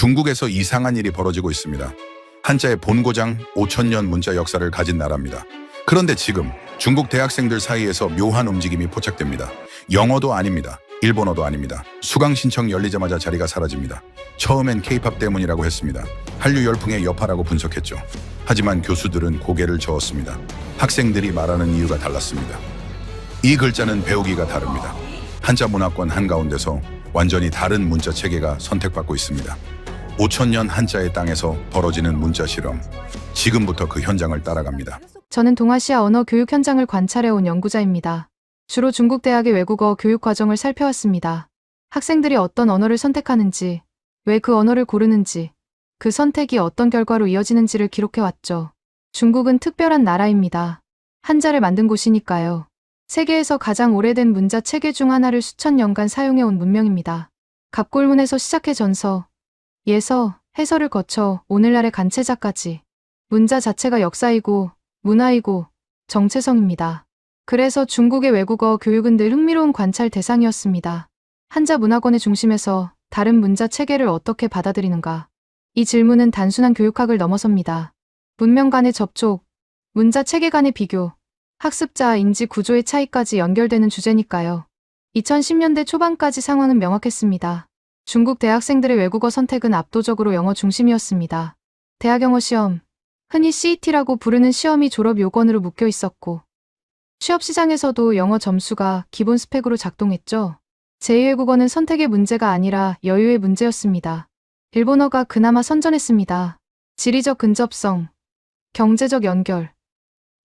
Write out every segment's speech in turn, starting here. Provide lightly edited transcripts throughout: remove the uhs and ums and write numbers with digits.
중국에서 이상한 일이 벌어지고 있습니다. 한자의 본고장 5천년 문자 역사를 가진 나라입니다. 그런데 지금 중국 대학생들 사이에서 묘한 움직임이 포착됩니다. 영어도 아닙니다. 일본어도 아닙니다. 수강 신청 열리자마자 자리가 사라집니다. 처음엔 K-팝 때문이라고 했습니다. 한류 열풍의 여파라고 분석했죠. 하지만 교수들은 고개를 저었습니다. 학생들이 말하는 이유가 달랐습니다. 이 글자는 배우기가 다릅니다. 한자 문화권 한가운데서 완전히 다른 문자 체계가 선택받고 있습니다. 5천년 한자의 땅에서 벌어지는 문자 실험. 지금부터 그 현장을 따라갑니다. 저는 동아시아 언어 교육 현장을 관찰해온 연구자입니다. 주로 중국 대학의 외국어 교육 과정을 살펴왔습니다. 학생들이 어떤 언어를 선택하는지, 왜 그 언어를 고르는지, 그 선택이 어떤 결과로 이어지는지를 기록해왔죠. 중국은 특별한 나라입니다. 한자를 만든 곳이니까요. 세계에서 가장 오래된 문자 체계 중 하나를 수천 년간 사용해온 문명입니다. 갑골문에서 시작해 전서, 예서, 해설을 거쳐 오늘날의 간체자까지 문자 자체가 역사이고 문화이고 정체성입니다. 그래서 중국의 외국어 교육은 늘 흥미로운 관찰 대상이었습니다. 한자 문화권의 중심에서 다른 문자 체계를 어떻게 받아들이는가? 이 질문은 단순한 교육학을 넘어섭니다. 문명 간의 접촉, 문자 체계 간의 비교, 학습자 인지 구조의 차이까지 연결되는 주제니까요. 2010년대 초반까지 상황은 명확했습니다. 중국 대학생들의 외국어 선택은 압도적으로 영어 중심이었습니다. 대학 영어 시험, 흔히 CET라고 부르는 시험이 졸업 요건으로 묶여 있었고, 취업 시장에서도 영어 점수가 기본 스펙으로 작동했죠. 제2외국어는 선택의 문제가 아니라 여유의 문제였습니다. 일본어가 그나마 선전했습니다. 지리적 근접성, 경제적 연결,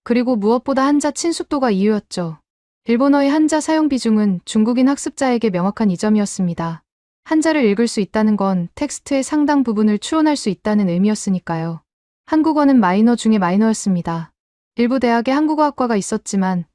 그리고 무엇보다 한자 친숙도가 이유였죠. 일본어의 한자 사용 비중은 중국인 학습자에게 명확한 이점이었습니다. 한자를 읽을 수 있다는 건 텍스트의 상당 부분을 추론할 수 있다는 의미였으니까요. 한국어는 마이너 중의 마이너였습니다. 일부 대학에 한국어학과가 있었지만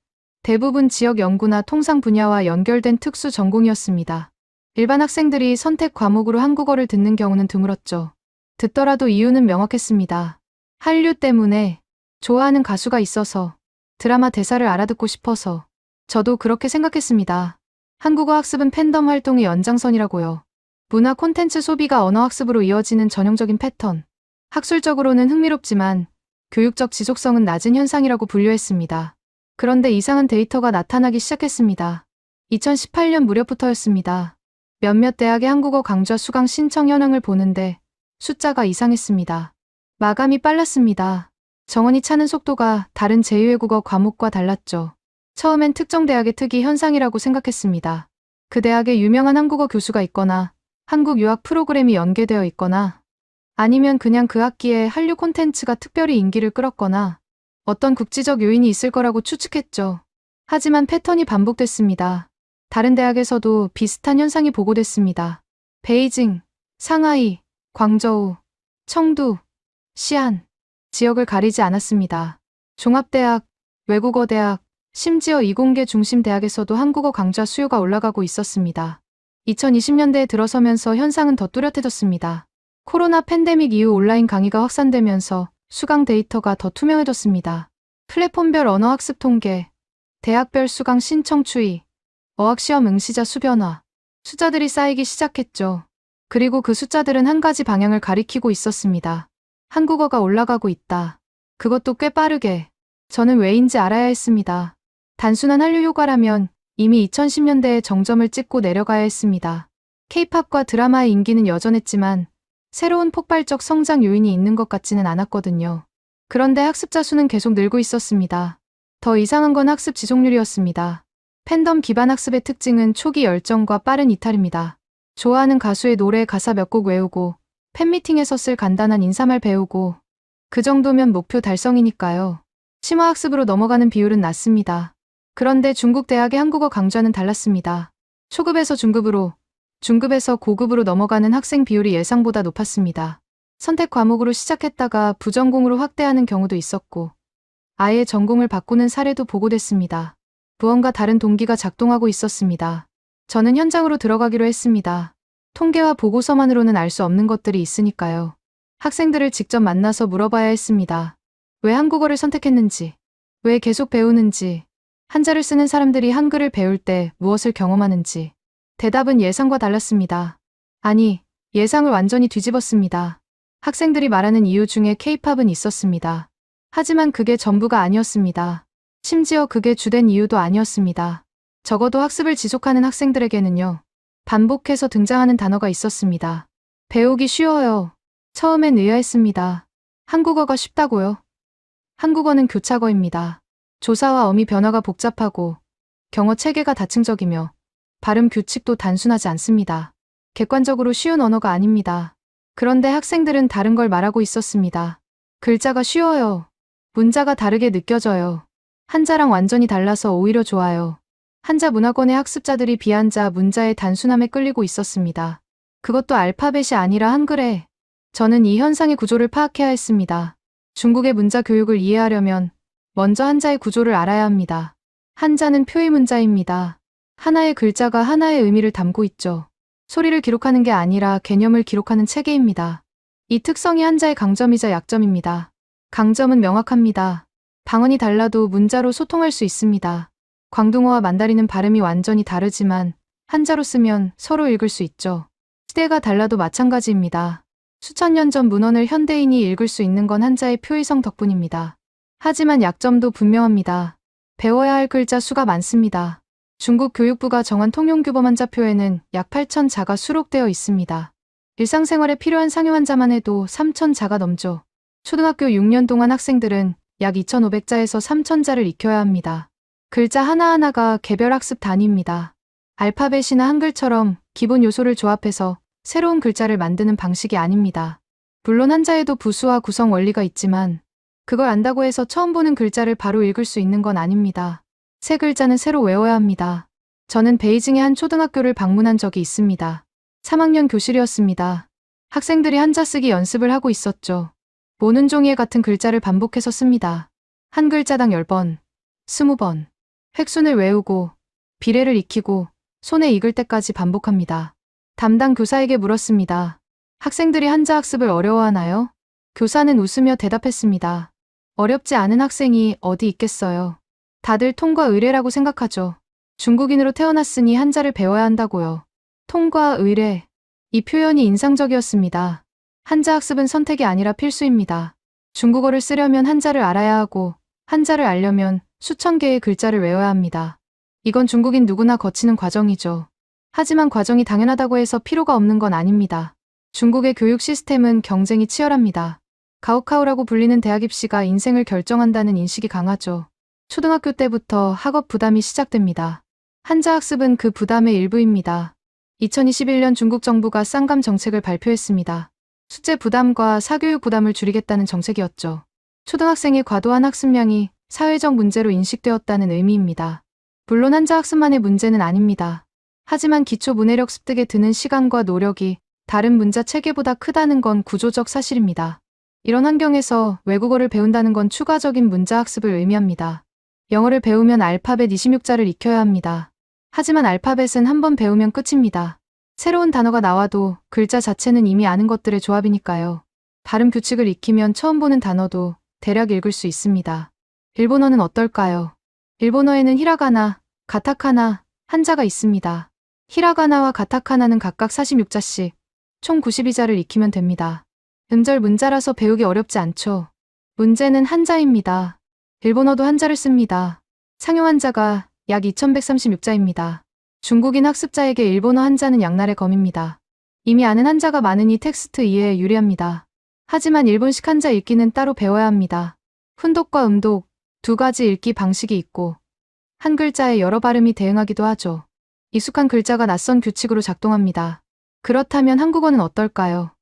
대부분 지역 연구나 통상 분야와 연결된 특수 전공이었습니다. 일반 학생들이 선택 과목으로 한국어를 듣는 경우는 드물었죠. 듣더라도 이유는 명확했습니다. 한류 때문에, 좋아하는 가수가 있어서, 드라마 대사를 알아듣고 싶어서. 저도 그렇게 생각했습니다. 한국어 학습은 팬덤 활동의 연장선이라고요. 문화 콘텐츠 소비가 언어 학습으로 이어지는 전형적인 패턴. 학술적으로는 흥미롭지만 교육적 지속성은 낮은 현상이라고 분류했습니다. 그런데 이상한 데이터가 나타나기 시작했습니다. 2018년 무렵부터였습니다. 몇몇 대학의 한국어 강좌 수강 신청 현황을 보는데 숫자가 이상했습니다. 마감이 빨랐습니다. 정원이 차는 속도가 다른 제2외국어 과목과 달랐죠. 처음엔 특정 대학의 특이 현상이라고 생각했습니다. 그 대학에 유명한 한국어 교수가 있거나 한국 유학 프로그램이 연계되어 있거나 아니면 그냥 그 학기에 한류 콘텐츠가 특별히 인기를 끌었거나 어떤 국지적 요인이 있을 거라고 추측했죠. 하지만 패턴이 반복됐습니다. 다른 대학에서도 비슷한 현상이 보고됐습니다. 베이징, 상하이, 광저우, 청두, 시안, 지역을 가리지 않았습니다. 종합대학, 외국어대학, 심지어 이공계 중심 대학에서도 한국어 강좌 수요가 올라가고 있었습니다. 2020년대에 들어서면서 현상은 더 뚜렷해졌습니다. 코로나 팬데믹 이후 온라인 강의가 확산되면서 수강 데이터가 더 투명해졌습니다. 플랫폼별 언어학습 통계, 대학별 수강 신청 추이, 어학시험 응시자 수 변화, 숫자들이 쌓이기 시작했죠. 그리고 그 숫자들은 한 가지 방향을 가리키고 있었습니다. 한국어가 올라가고 있다. 그것도 꽤 빠르게. 저는 왜인지 알아야 했습니다. 단순한 한류 효과라면 이미 2010년대에 정점을 찍고 내려가야 했습니다. K-팝과 드라마의 인기는 여전했지만 새로운 폭발적 성장 요인이 있는 것 같지는 않았거든요. 그런데 학습자 수는 계속 늘고 있었습니다. 더 이상한 건 학습 지속률이었습니다. 팬덤 기반 학습의 특징은 초기 열정과 빠른 이탈입니다. 좋아하는 가수의 노래 가사 몇 곡 외우고 팬미팅에서 쓸 간단한 인사말 배우고 그 정도면 목표 달성이니까요. 심화학습으로 넘어가는 비율은 낮습니다. 그런데 중국 대학의 한국어 강좌는 달랐습니다. 초급에서 중급으로, 중급에서 고급으로 넘어가는 학생 비율이 예상보다 높았습니다. 선택 과목으로 시작했다가 부전공으로 확대하는 경우도 있었고 아예 전공을 바꾸는 사례도 보고됐습니다. 무언가 다른 동기가 작동하고 있었습니다. 저는 현장으로 들어가기로 했습니다. 통계와 보고서만으로는 알 수 없는 것들이 있으니까요. 학생들을 직접 만나서 물어봐야 했습니다. 왜 한국어를 선택했는지, 왜 계속 배우는지, 한자를 쓰는 사람들이 한글을 배울 때 무엇을 경험하는지. 대답은 예상과 달랐습니다. 아니, 예상을 완전히 뒤집었습니다. 학생들이 말하는 이유 중에 K-팝은 있었습니다. 하지만 그게 전부가 아니었습니다. 심지어 그게 주된 이유도 아니었습니다. 적어도 학습을 지속하는 학생들에게는요. 반복해서 등장하는 단어가 있었습니다. 배우기 쉬워요. 처음엔 의아했습니다. 한국어가 쉽다고요? 한국어는 교차어입니다. 조사와 어미 변화가 복잡하고 경어 체계가 다층적이며 발음 규칙도 단순하지 않습니다. 객관적으로 쉬운 언어가 아닙니다. 그런데 학생들은 다른 걸 말하고 있었습니다. 글자가 쉬워요. 문자가 다르게 느껴져요. 한자랑 완전히 달라서 오히려 좋아요. 한자 문화권의 학습자들이 비한자 문자의 단순함에 끌리고 있었습니다. 그것도 알파벳이 아니라 한글에. 저는 이 현상의 구조를 파악해야 했습니다. 중국의 문자 교육을 이해하려면 먼저 한자의 구조를 알아야 합니다. 한자는 표의 문자입니다. 하나의 글자가 하나의 의미를 담고 있죠. 소리를 기록하는 게 아니라 개념을 기록하는 체계입니다. 이 특성이 한자의 강점이자 약점입니다. 강점은 명확합니다. 방언이 달라도 문자로 소통할 수 있습니다. 광둥어와 만다린은 발음이 완전히 다르지만 한자로 쓰면 서로 읽을 수 있죠. 시대가 달라도 마찬가지입니다. 수천 년 전 문헌을 현대인이 읽을 수 있는 건 한자의 표의성 덕분입니다. 하지만 약점도 분명합니다. 배워야 할 글자 수가 많습니다. 중국 교육부가 정한 통용규범 한자표에는 약 8,000자가 수록되어 있습니다. 일상생활에 필요한 상용 한자만 해도 3,000자가 넘죠. 초등학교 6년 동안 학생들은 약 2,500자에서 3,000자를 익혀야 합니다. 글자 하나하나가 개별 학습 단위입니다. 알파벳이나 한글처럼 기본 요소를 조합해서 새로운 글자를 만드는 방식이 아닙니다. 물론 한자에도 부수와 구성 원리가 있지만 그걸 안다고 해서 처음 보는 글자를 바로 읽을 수 있는 건 아닙니다. 새 글자는 새로 외워야 합니다. 저는 베이징의 한 초등학교를 방문한 적이 있습니다. 3학년 교실이었습니다. 학생들이 한자 쓰기 연습을 하고 있었죠. 모는 종이에 같은 글자를 반복해서 씁니다. 한 글자당 10번, 20번. 획순을 외우고 비례를 익히고 손에 익을 때까지 반복합니다. 담당 교사에게 물었습니다. 학생들이 한자 학습을 어려워하나요? 교사는 웃으며 대답했습니다. 어렵지 않은 학생이 어디 있겠어요. 다들 통과 의례라고 생각하죠. 중국인으로 태어났으니 한자를 배워야 한다고요. 통과 의례. 이 표현이 인상적이었습니다. 한자 학습은 선택이 아니라 필수입니다. 중국어를 쓰려면 한자를 알아야 하고 한자를 알려면 수천 개의 글자를 외워야 합니다. 이건 중국인 누구나 거치는 과정이죠. 하지만 과정이 당연하다고 해서 필요가 없는 건 아닙니다. 중국의 교육 시스템은 경쟁이 치열합니다. 가오카오라고 불리는 대학 입시가 인생을 결정한다는 인식이 강하죠. 초등학교 때부터 학업 부담이 시작됩니다. 한자 학습은 그 부담의 일부입니다. 2021년 중국 정부가 쌍감 정책을 발표했습니다. 숙제 부담과 사교육 부담을 줄이겠다는 정책이었죠. 초등학생의 과도한 학습량이 사회적 문제로 인식되었다는 의미입니다. 물론 한자 학습만의 문제는 아닙니다. 하지만 기초 문해력 습득에 드는 시간과 노력이 다른 문자 체계보다 크다는 건 구조적 사실입니다. 이런 환경에서 외국어를 배운다는 건 추가적인 문자 학습을 의미합니다. 영어를 배우면 알파벳 26자를 익혀야 합니다. 하지만 알파벳은 한 번 배우면 끝입니다. 새로운 단어가 나와도 글자 자체는 이미 아는 것들의 조합이니까요. 발음 규칙을 익히면 처음 보는 단어도 대략 읽을 수 있습니다. 일본어는 어떨까요? 일본어에는 히라가나, 가타카나, 한자가 있습니다. 히라가나와 가타카나는 각각 46자씩, 총 92자를 익히면 됩니다. 음절 문자라서 배우기 어렵지 않죠. 문제는 한자입니다. 일본어도 한자를 씁니다. 상용 한자가 약 2136자입니다. 중국인 학습자에게 일본어 한자는 양날의 검입니다. 이미 아는 한자가 많으니 텍스트 이해에 유리합니다. 하지만 일본식 한자 읽기는 따로 배워야 합니다. 훈독과 음독, 두 가지 읽기 방식이 있고 한 글자에 여러 발음이 대응하기도 하죠. 익숙한 글자가 낯선 규칙으로 작동합니다. 그렇다면 한국어는 어떨까요?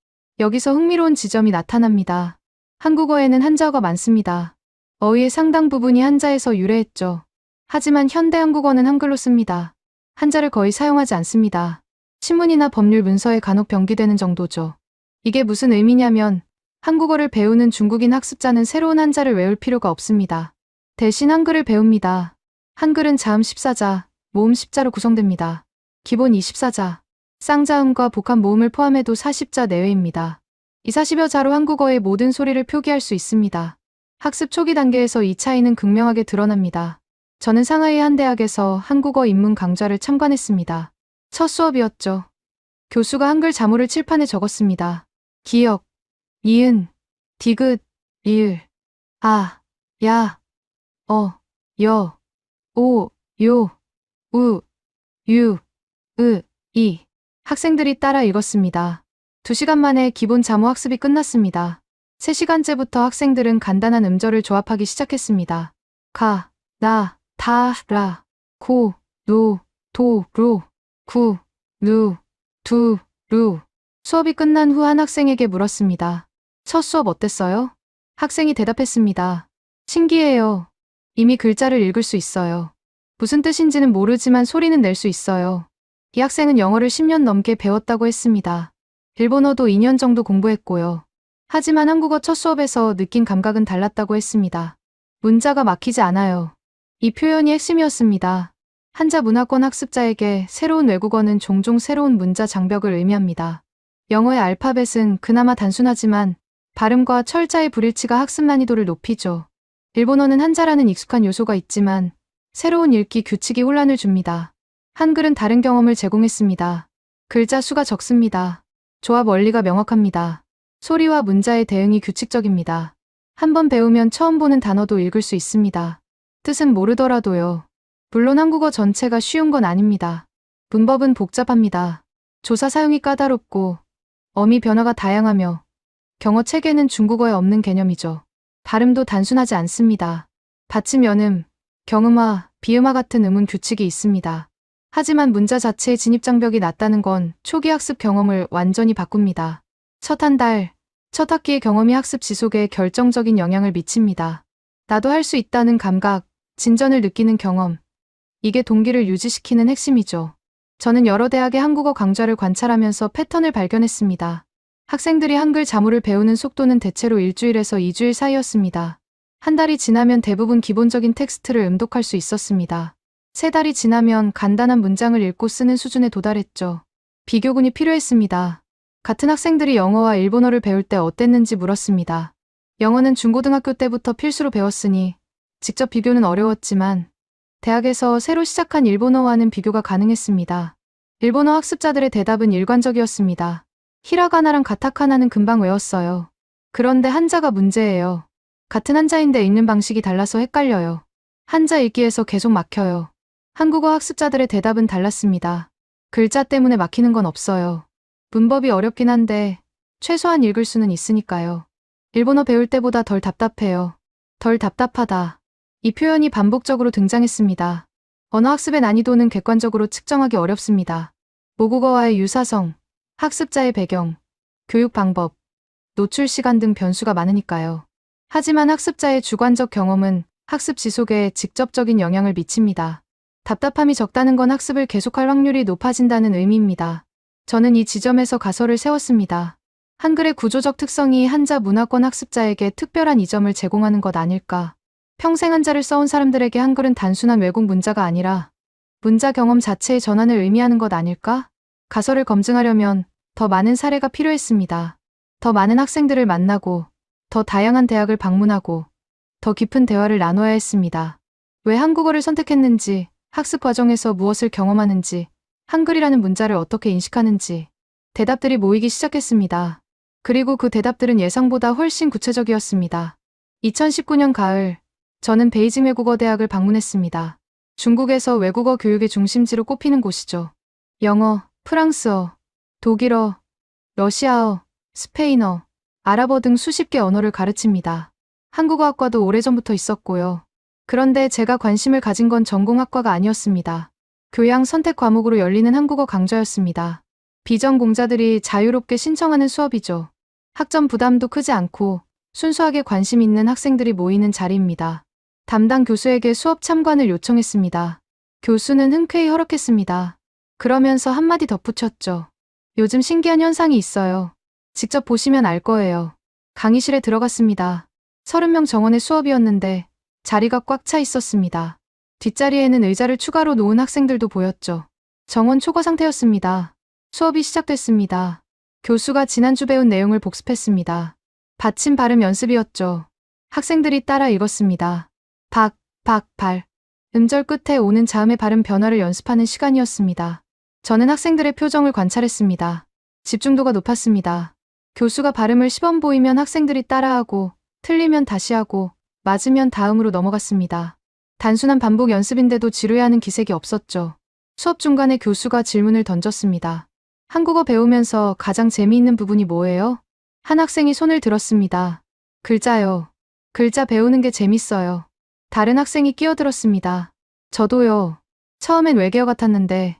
여기서 흥미로운 지점이 나타납니다. 한국어에는 한자어가 많습니다. 어휘의 상당 부분이 한자에서 유래했죠. 하지만 현대 한국어는 한글로 씁니다. 한자를 거의 사용하지 않습니다. 신문이나 법률 문서에 간혹 병기되는 정도죠. 이게 무슨 의미냐면 한국어를 배우는 중국인 학습자는 새로운 한자를 외울 필요가 없습니다. 대신 한글을 배웁니다. 한글은 자음 14자, 모음 10자로 구성됩니다. 기본 24자, 쌍자음과 복합 모음을 포함해도 40자 내외입니다. 이 40여 자로 한국어의 모든 소리를 표기할 수 있습니다. 학습 초기 단계에서 이 차이는 극명하게 드러납니다. 저는 상하이 한 대학에서 한국어 입문 강좌를 참관했습니다. 첫 수업이었죠. 교수가 한글 자모를 칠판에 적었습니다. 기역, 이은, 디귿, 리을, 아, 야, 어, 여, 오, 요, 우, 유, 으, 이. 학생들이 따라 읽었습니다. 2시간 만에 기본 자모 학습이 끝났습니다. 3시간째부터 학생들은 간단한 음절을 조합하기 시작했습니다. 가, 나, 다, 라, 고, 노, 도, 로, 구, 누, 두, 루. 수업이 끝난 후 한 학생에게 물었습니다. 첫 수업 어땠어요? 학생이 대답했습니다. 신기해요. 이미 글자를 읽을 수 있어요. 무슨 뜻인지는 모르지만 소리는 낼 수 있어요. 이 학생은 영어를 10년 넘게 배웠다고 했습니다. 일본어도 2년 정도 공부했고요. 하지만 한국어 첫 수업에서 느낀 감각은 달랐다고 했습니다. 문자가 막히지 않아요. 이 표현이 핵심이었습니다. 한자 문화권 학습자에게 새로운 외국어는 종종 새로운 문자 장벽을 의미합니다. 영어의 알파벳은 그나마 단순하지만 발음과 철자의 불일치가 학습 난이도를 높이죠. 일본어는 한자라는 익숙한 요소가 있지만 새로운 읽기 규칙이 혼란을 줍니다. 한글은 다른 경험을 제공했습니다. 글자 수가 적습니다. 조합 원리가 명확합니다. 소리와 문자의 대응이 규칙적입니다. 한번 배우면 처음 보는 단어도 읽을 수 있습니다. 뜻은 모르더라도요. 물론 한국어 전체가 쉬운 건 아닙니다. 문법은 복잡합니다. 조사 사용이 까다롭고 어미 변화가 다양하며 경어 체계는 중국어에 없는 개념이죠. 발음도 단순하지 않습니다. 받침 연음, 경음화, 비음화 같은 음운 규칙이 있습니다. 하지만 문자 자체의 진입장벽이 낮다는 건 초기 학습 경험을 완전히 바꿉니다. 첫 한 달, 첫 학기의 경험이 학습 지속에 결정적인 영향을 미칩니다. 나도 할 수 있다는 감각, 진전을 느끼는 경험. 이게 동기를 유지시키는 핵심이죠. 저는 여러 대학의 한국어 강좌를 관찰하면서 패턴을 발견했습니다. 학생들이 한글 자모를 배우는 속도는 대체로 1주일에서 2주일 사이였습니다. 한 달이 지나면 대부분 기본적인 텍스트를 음독할 수 있었습니다. 3달이 지나면 간단한 문장을 읽고 쓰는 수준에 도달했죠. 비교군이 필요했습니다. 같은 학생들이 영어와 일본어를 배울 때 어땠는지 물었습니다. 영어는 중고등학교 때부터 필수로 배웠으니 직접 비교는 어려웠지만 대학에서 새로 시작한 일본어와는 비교가 가능했습니다. 일본어 학습자들의 대답은 일관적이었습니다. 히라가나랑 가타카나는 금방 외웠어요. 그런데 한자가 문제예요. 같은 한자인데 읽는 방식이 달라서 헷갈려요. 한자 읽기에서 계속 막혀요. 한국어 학습자들의 대답은 달랐습니다. 글자 때문에 막히는 건 없어요. 문법이 어렵긴 한데 최소한 읽을 수는 있으니까요. 일본어 배울 때보다 덜 답답해요. 덜 답답하다. 이 표현이 반복적으로 등장했습니다. 언어학습의 난이도는 객관적으로 측정하기 어렵습니다. 모국어와의 유사성, 학습자의 배경, 교육 방법, 노출 시간 등 변수가 많으니까요. 하지만 학습자의 주관적 경험은 학습 지속에 직접적인 영향을 미칩니다. 답답함이 적다는 건 학습을 계속할 확률이 높아진다는 의미입니다. 저는 이 지점에서 가설을 세웠습니다. 한글의 구조적 특성이 한자 문화권 학습자에게 특별한 이점을 제공하는 것 아닐까. 평생 한자를 써온 사람들에게 한글은 단순한 외국 문자가 아니라 문자 경험 자체의 전환을 의미하는 것 아닐까? 가설을 검증하려면 더 많은 사례가 필요했습니다. 더 많은 학생들을 만나고, 더 다양한 대학을 방문하고, 더 깊은 대화를 나눠야 했습니다. 왜 한국어를 선택했는지, 학습 과정에서 무엇을 경험하는지, 한글이라는 문자를 어떻게 인식하는지 대답들이 모이기 시작했습니다. 그리고 그 대답들은 예상보다 훨씬 구체적이었습니다. 2019년 가을, 저는 베이징 외국어대학을 방문했습니다. 중국에서 외국어 교육의 중심지로 꼽히는 곳이죠. 영어, 프랑스어, 독일어, 러시아어, 스페인어, 아랍어 등 수십 개 언어를 가르칩니다. 한국어학과도 오래전부터 있었고요. 그런데 제가 관심을 가진 건 전공학과가 아니었습니다. 교양 선택 과목으로 열리는 한국어 강좌였습니다. 비전공자들이 자유롭게 신청하는 수업이죠. 학점 부담도 크지 않고 순수하게 관심 있는 학생들이 모이는 자리입니다. 담당 교수에게 수업 참관을 요청했습니다. 교수는 흔쾌히 허락했습니다. 그러면서 한마디 덧붙였죠. 요즘 신기한 현상이 있어요. 직접 보시면 알 거예요. 강의실에 들어갔습니다. 30명 정원의 수업이었는데 자리가 꽉 차 있었습니다. 뒷자리에는 의자를 추가로 놓은 학생들도 보였죠. 정원 초과 상태였습니다. 수업이 시작됐습니다. 교수가 지난주 배운 내용을 복습했습니다. 받침 발음 연습이었죠. 학생들이 따라 읽었습니다. 박, 발. 음절 끝에 오는 자음의 발음 변화를 연습하는 시간이었습니다. 저는 학생들의 표정을 관찰했습니다. 집중도가 높았습니다. 교수가 발음을 시범 보이면 학생들이 따라하고, 틀리면 다시 하고, 맞으면 다음으로 넘어갔습니다. 단순한 반복 연습인데도 지루해하는 기색이 없었죠. 수업 중간에 교수가 질문을 던졌습니다. 한국어 배우면서 가장 재미있는 부분이 뭐예요? 한 학생이 손을 들었습니다. 글자요. 글자 배우는 게 재밌어요. 다른 학생이 끼어들었습니다. 저도요. 처음엔 외계어 같았는데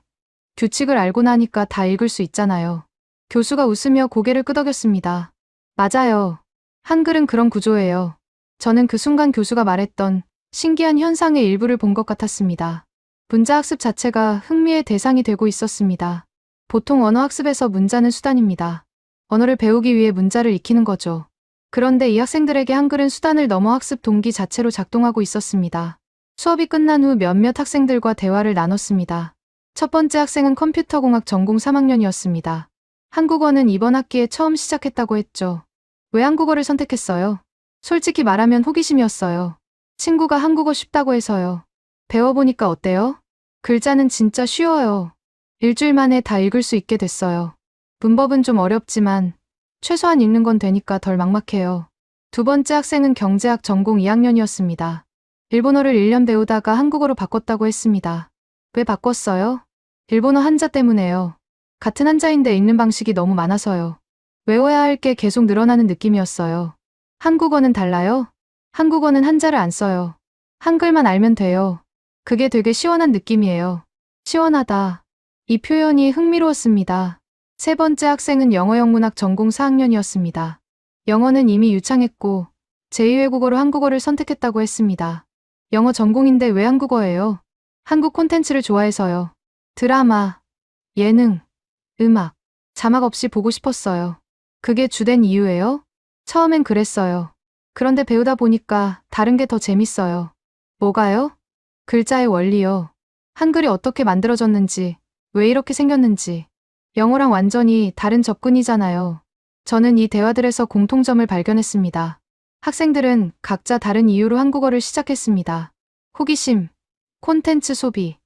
규칙을 알고 나니까 다 읽을 수 있잖아요. 교수가 웃으며 고개를 끄덕였습니다. 맞아요. 한글은 그런 구조예요. 저는 그 순간 교수가 말했던 신기한 현상의 일부를 본 것 같았습니다. 문자 학습 자체가 흥미의 대상이 되고 있었습니다. 보통 언어 학습에서 문자는 수단입니다. 언어를 배우기 위해 문자를 익히는 거죠. 그런데 이 학생들에게 한글은 수단을 넘어 학습 동기 자체로 작동하고 있었습니다. 수업이 끝난 후 몇몇 학생들과 대화를 나눴습니다. 첫 번째 학생은 컴퓨터공학 전공 3학년이었습니다. 한국어는 이번 학기에 처음 시작했다고 했죠. 왜 한국어를 선택했어요? 솔직히 말하면 호기심이었어요. 친구가 한국어 쉽다고 해서요. 배워보니까 어때요? 글자는 진짜 쉬워요. 일주일 만에 다 읽을 수 있게 됐어요. 문법은 좀 어렵지만 최소한 읽는 건 되니까 덜 막막해요. 두 번째 학생은 경제학 전공 2학년이었습니다. 일본어를 1년 배우다가 한국어로 바꿨다고 했습니다. 왜 바꿨어요? 일본어 한자 때문에요. 같은 한자인데 읽는 방식이 너무 많아서요. 외워야 할 게 계속 늘어나는 느낌이었어요. 한국어는 달라요? 한국어는 한자를 안 써요. 한글만 알면 돼요. 그게 되게 시원한 느낌이에요. 시원하다. 이 표현이 흥미로웠습니다. 세 번째 학생은 영어영문학 전공 4학년이었습니다. 영어는 이미 유창했고 제2외국어로 한국어를 선택했다고 했습니다. 영어 전공인데 왜 한국어예요? 한국 콘텐츠를 좋아해서요. 드라마, 예능, 음악, 자막 없이 보고 싶었어요. 그게 주된 이유예요? 처음엔 그랬어요. 그런데 배우다 보니까 다른 게 더 재밌어요. 뭐가요? 글자의 원리요. 한글이 어떻게 만들어졌는지, 왜 이렇게 생겼는지. 영어랑 완전히 다른 접근이잖아요. 저는 이 대화들에서 공통점을 발견했습니다. 학생들은 각자 다른 이유로 한국어를 시작했습니다. 호기심, 콘텐츠 소비,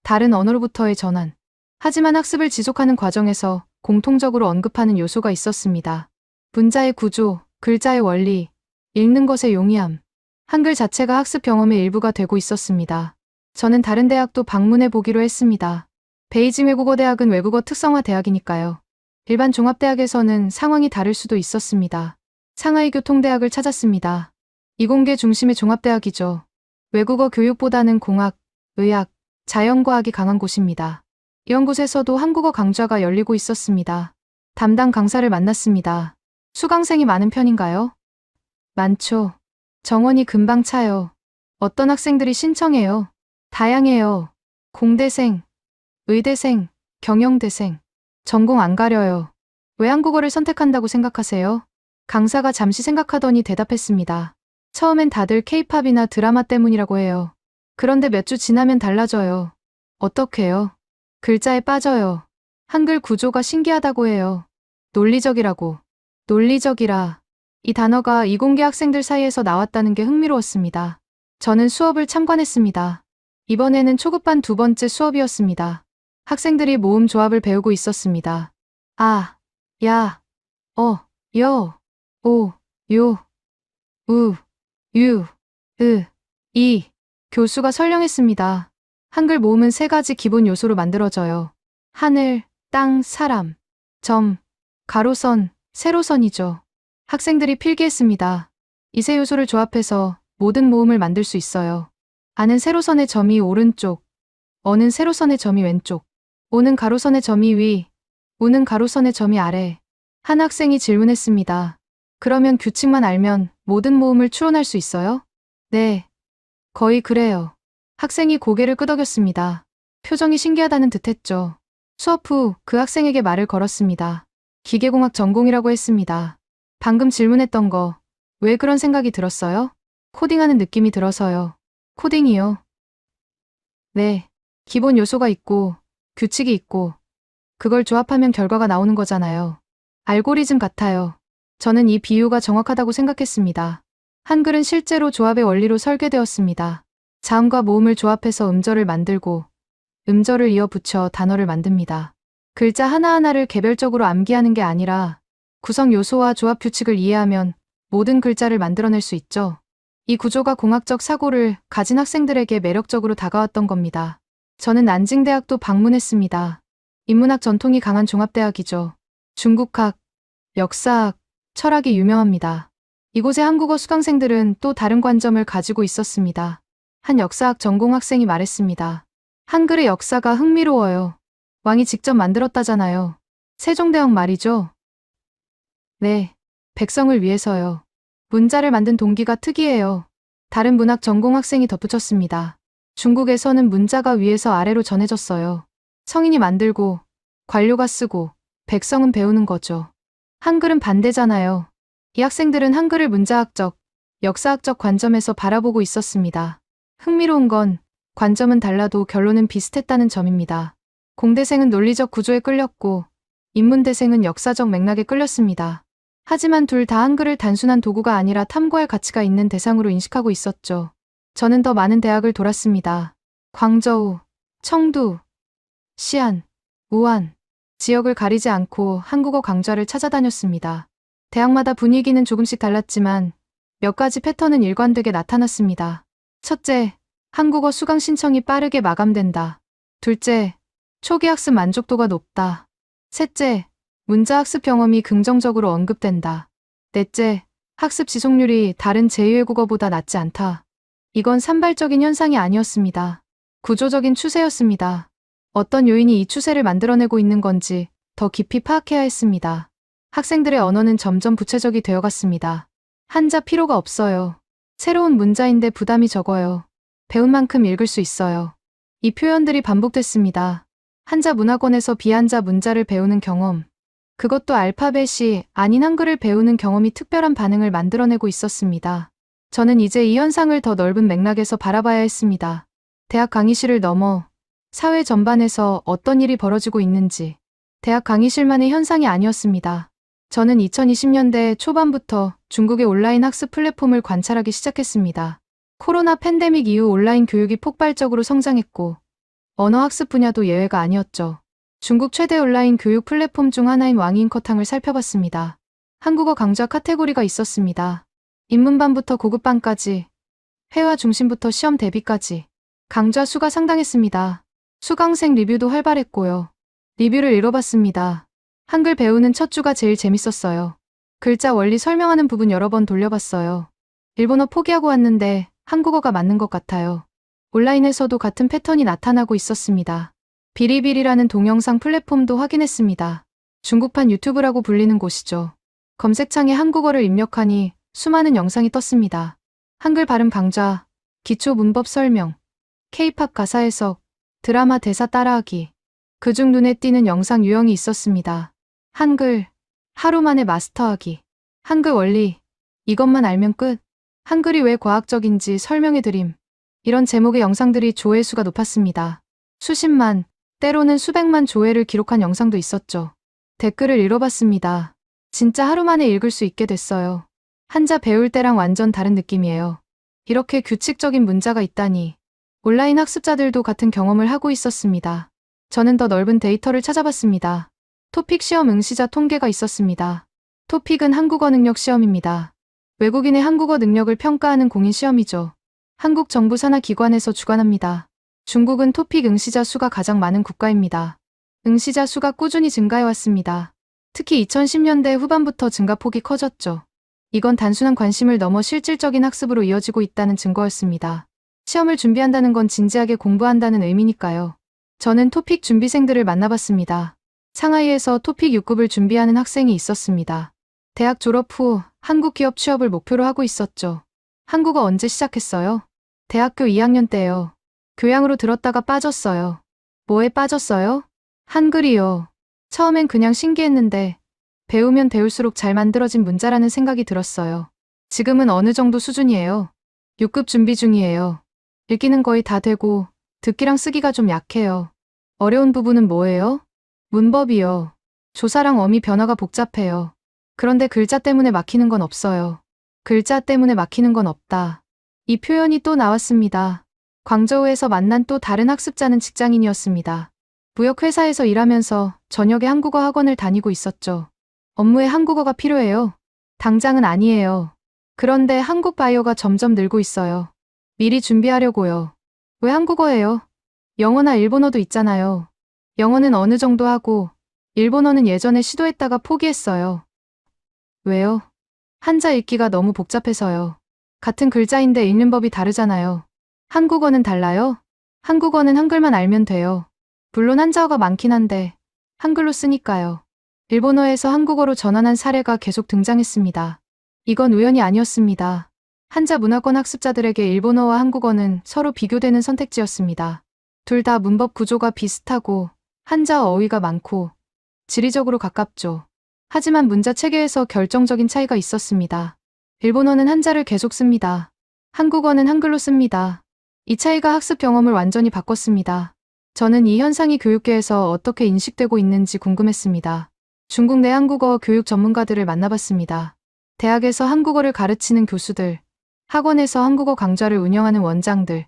다른 언어로부터의 전환. 하지만 학습을 지속하는 과정에서 공통적으로 언급하는 요소가 있었습니다. 문자의 구조, 글자의 원리, 읽는 것의 용이함. 한글 자체가 학습 경험의 일부가 되고 있었습니다. 저는 다른 대학도 방문해 보기로 했습니다. 베이징 외국어대학은 외국어 특성화 대학이니까요. 일반 종합대학에서는 상황이 다를 수도 있었습니다. 상하이 교통대학을 찾았습니다. 이공계 중심의 종합대학이죠. 외국어 교육보다는 공학, 의학, 자연과학이 강한 곳입니다. 이런 곳에서도 한국어 강좌가 열리고 있었습니다. 담당 강사를 만났습니다. 수강생이 많은 편인가요? 많죠. 정원이 금방 차요. 어떤 학생들이 신청해요? 다양해요. 공대생, 의대생, 경영대생. 전공 안 가려요. 왜 한국어를 선택한다고 생각하세요? 강사가 잠시 생각하더니 대답했습니다. 처음엔 다들 K-팝이나 드라마 때문이라고 해요. 그런데 몇 주 지나면 달라져요. 어떻게요? 글자에 빠져요. 한글 구조가 신기하다고 해요. 논리적이라고. 논리적이라. 이 단어가 이공계 학생들 사이에서 나왔다는 게 흥미로웠습니다. 저는 수업을 참관했습니다. 이번에는 초급반 두 번째 수업이었습니다. 학생들이 모음 조합을 배우고 있었습니다. 아, 야, 여, 오, 요, 우, 유, 이. 교수가 설명했습니다. 한글 모음은 세 가지 기본 요소로 만들어져요. 하늘, 땅, 사람, 점, 가로선, 세로선이죠. 학생들이 필기했습니다. 이 세 요소를 조합해서 모든 모음을 만들 수 있어요. 아는 세로선의 점이 오른쪽, 어는 세로선의 점이 왼쪽, 오는 가로선의 점이 위, 우는 가로선의 점이 아래. 한 학생이 질문했습니다. 그러면 규칙만 알면 모든 모음을 추론할 수 있어요? 네, 거의 그래요. 학생이 고개를 끄덕였습니다. 표정이 신기하다는 듯했죠. 수업 후 그 학생에게 말을 걸었습니다. 기계공학 전공이라고 했습니다. 방금 질문했던 거, 왜 그런 생각이 들었어요? 코딩하는 느낌이 들어서요. 코딩이요? 네, 기본 요소가 있고, 규칙이 있고, 그걸 조합하면 결과가 나오는 거잖아요. 알고리즘 같아요. 저는 이 비유가 정확하다고 생각했습니다. 한글은 실제로 조합의 원리로 설계되었습니다. 자음과 모음을 조합해서 음절을 만들고 음절을 이어 붙여 단어를 만듭니다. 글자 하나하나를 개별적으로 암기하는 게 아니라 구성 요소와 조합 규칙을 이해하면 모든 글자를 만들어낼 수 있죠. 이 구조가 공학적 사고를 가진 학생들에게 매력적으로 다가왔던 겁니다. 저는 난징대학도 방문했습니다. 인문학 전통이 강한 종합대학이죠. 중국학, 역사학, 철학이 유명합니다. 이곳의 한국어 수강생들은 또 다른 관점을 가지고 있었습니다. 한 역사학 전공 학생이 말했습니다. 한글의 역사가 흥미로워요. 왕이 직접 만들었다잖아요. 세종대왕 말이죠. 네, 백성을 위해서요. 문자를 만든 동기가 특이해요. 다른 문학 전공 학생이 덧붙였습니다. 중국에서는 문자가 위에서 아래로 전해졌어요. 성인이 만들고, 관료가 쓰고, 백성은 배우는 거죠. 한글은 반대잖아요. 이 학생들은 한글을 문자학적, 역사학적 관점에서 바라보고 있었습니다. 흥미로운 건 관점은 달라도 결론은 비슷했다는 점입니다. 공대생은 논리적 구조에 끌렸고, 인문대생은 역사적 맥락에 끌렸습니다. 하지만 둘 다 한글을 단순한 도구가 아니라 탐구할 가치가 있는 대상으로 인식하고 있었죠. 저는 더 많은 대학을 돌았습니다. 광저우, 청두, 시안, 우한, 지역을 가리지 않고 한국어 강좌를 찾아다녔습니다. 대학마다 분위기는 조금씩 달랐지만 몇 가지 패턴은 일관되게 나타났습니다. 첫째, 한국어 수강 신청이 빠르게 마감된다. 둘째, 초기 학습 만족도가 높다. 셋째, 문자 학습 경험이 긍정적으로 언급된다. 넷째, 학습 지속률이 다른 제2외국어보다 낮지 않다. 이건 산발적인 현상이 아니었습니다. 구조적인 추세였습니다. 어떤 요인이 이 추세를 만들어내고 있는 건지 더 깊이 파악해야 했습니다. 학생들의 언어는 점점 구체적이 되어갔습니다. 한자 필요가 없어요. 새로운 문자인데 부담이 적어요. 배운 만큼 읽을 수 있어요. 이 표현들이 반복됐습니다. 한자 문학원에서 비한자 문자를 배우는 경험. 그것도 알파벳이 아닌 한글을 배우는 경험이 특별한 반응을 만들어내고 있었습니다. 저는 이제 이 현상을 더 넓은 맥락에서 바라봐야 했습니다. 대학 강의실을 넘어 사회 전반에서 어떤 일이 벌어지고 있는지, 대학 강의실만의 현상이 아니었습니다. 저는 2020년대 초반부터 중국의 온라인 학습 플랫폼을 관찰하기 시작했습니다. 코로나 팬데믹 이후 온라인 교육이 폭발적으로 성장했고, 언어 학습 분야도 예외가 아니었죠. 중국 최대 온라인 교육 플랫폼 중 하나인 왕잉커탕을 살펴봤습니다. 한국어 강좌 카테고리가 있었습니다. 입문반부터 고급반까지, 회화 중심부터 시험 대비까지 강좌 수가 상당했습니다. 수강생 리뷰도 활발했고요. 리뷰를 읽어봤습니다. 한글 배우는 첫 주가 제일 재밌었어요. 글자 원리 설명하는 부분 여러 번 돌려봤어요. 일본어 포기하고 왔는데 한국어가 맞는 것 같아요. 온라인에서도 같은 패턴이 나타나고 있었습니다. 비리비리라는 동영상 플랫폼도 확인했습니다. 중국판 유튜브라고 불리는 곳이죠. 검색창에 한국어를 입력하니 수많은 영상이 떴습니다. 한글 발음 강좌, 기초 문법 설명, K-팝 가사 해석, 드라마 대사 따라하기. 그중 눈에 띄는 영상 유형이 있었습니다. 한글, 하루 만에 마스터하기. 한글 원리, 이것만 알면 끝. 한글이 왜 과학적인지 설명해드림. 이런 제목의 영상들이 조회수가 높았습니다. 수십만, 때로는 수백만 조회를 기록한 영상도 있었죠. 댓글을 읽어봤습니다. 진짜 하루 만에 읽을 수 있게 됐어요. 한자 배울 때랑 완전 다른 느낌이에요. 이렇게 규칙적인 문자가 있다니. 온라인 학습자들도 같은 경험을 하고 있었습니다. 저는 더 넓은 데이터를 찾아봤습니다. 토픽 시험 응시자 통계가 있었습니다. 토픽은 한국어 능력 시험입니다. 외국인의 한국어 능력을 평가하는 공인 시험이죠. 한국 정부 산하 기관에서 주관합니다. 중국은 토픽 응시자 수가 가장 많은 국가입니다. 응시자 수가 꾸준히 증가해왔습니다. 특히 2010년대 후반부터 증가폭이 커졌죠. 이건 단순한 관심을 넘어 실질적인 학습으로 이어지고 있다는 증거였습니다. 시험을 준비한다는 건 진지하게 공부한다는 의미니까요. 저는 토픽 준비생들을 만나봤습니다. 상하이에서 토픽 6급을 준비하는 학생이 있었습니다. 대학 졸업 후 한국 기업 취업을 목표로 하고 있었죠. 한국어 언제 시작했어요? 대학교 2학년 때요. 교양으로 들었다가 빠졌어요. 뭐에 빠졌어요? 한글이요. 처음엔 그냥 신기했는데 배우면 배울수록 잘 만들어진 문자라는 생각이 들었어요. 지금은 어느 정도 수준이에요. 6급 준비 중이에요. 읽기는 거의 다 되고 듣기랑 쓰기가 좀 약해요. 어려운 부분은 뭐예요? 문법이요. 조사랑 어미 변화가 복잡해요. 그런데 글자 때문에 막히는 건 없어요. 글자 때문에 막히는 건 없다. 이 표현이 또 나왔습니다. 광저우에서 만난 또 다른 학습자는 직장인이었습니다. 무역회사에서 일하면서 저녁에 한국어 학원을 다니고 있었죠. 업무에 한국어가 필요해요. 당장은 아니에요. 그런데 한국 바이어가 점점 늘고 있어요. 미리 준비하려고요. 왜 한국어예요? 영어나 일본어도 있잖아요. 영어는 어느 정도 하고 일본어는 예전에 시도했다가 포기했어요. 왜요? 한자 읽기가 너무 복잡해서요. 같은 글자인데 읽는 법이 다르잖아요. 한국어는 달라요? 한국어는 한글만 알면 돼요. 물론 한자어가 많긴 한데 한글로 쓰니까요. 일본어에서 한국어로 전환한 사례가 계속 등장했습니다. 이건 우연이 아니었습니다. 한자 문화권 학습자들에게 일본어와 한국어는 서로 비교되는 선택지였습니다. 둘 다 문법 구조가 비슷하고 한자어 어휘가 많고 지리적으로 가깝죠. 하지만 문자 체계에서 결정적인 차이가 있었습니다. 일본어는 한자를 계속 씁니다. 한국어는 한글로 씁니다. 이 차이가 학습 경험을 완전히 바꿨습니다. 저는 이 현상이 교육계에서 어떻게 인식되고 있는지 궁금했습니다. 중국 내 한국어 교육 전문가들을 만나봤습니다. 대학에서 한국어를 가르치는 교수들, 학원에서 한국어 강좌를 운영하는 원장들,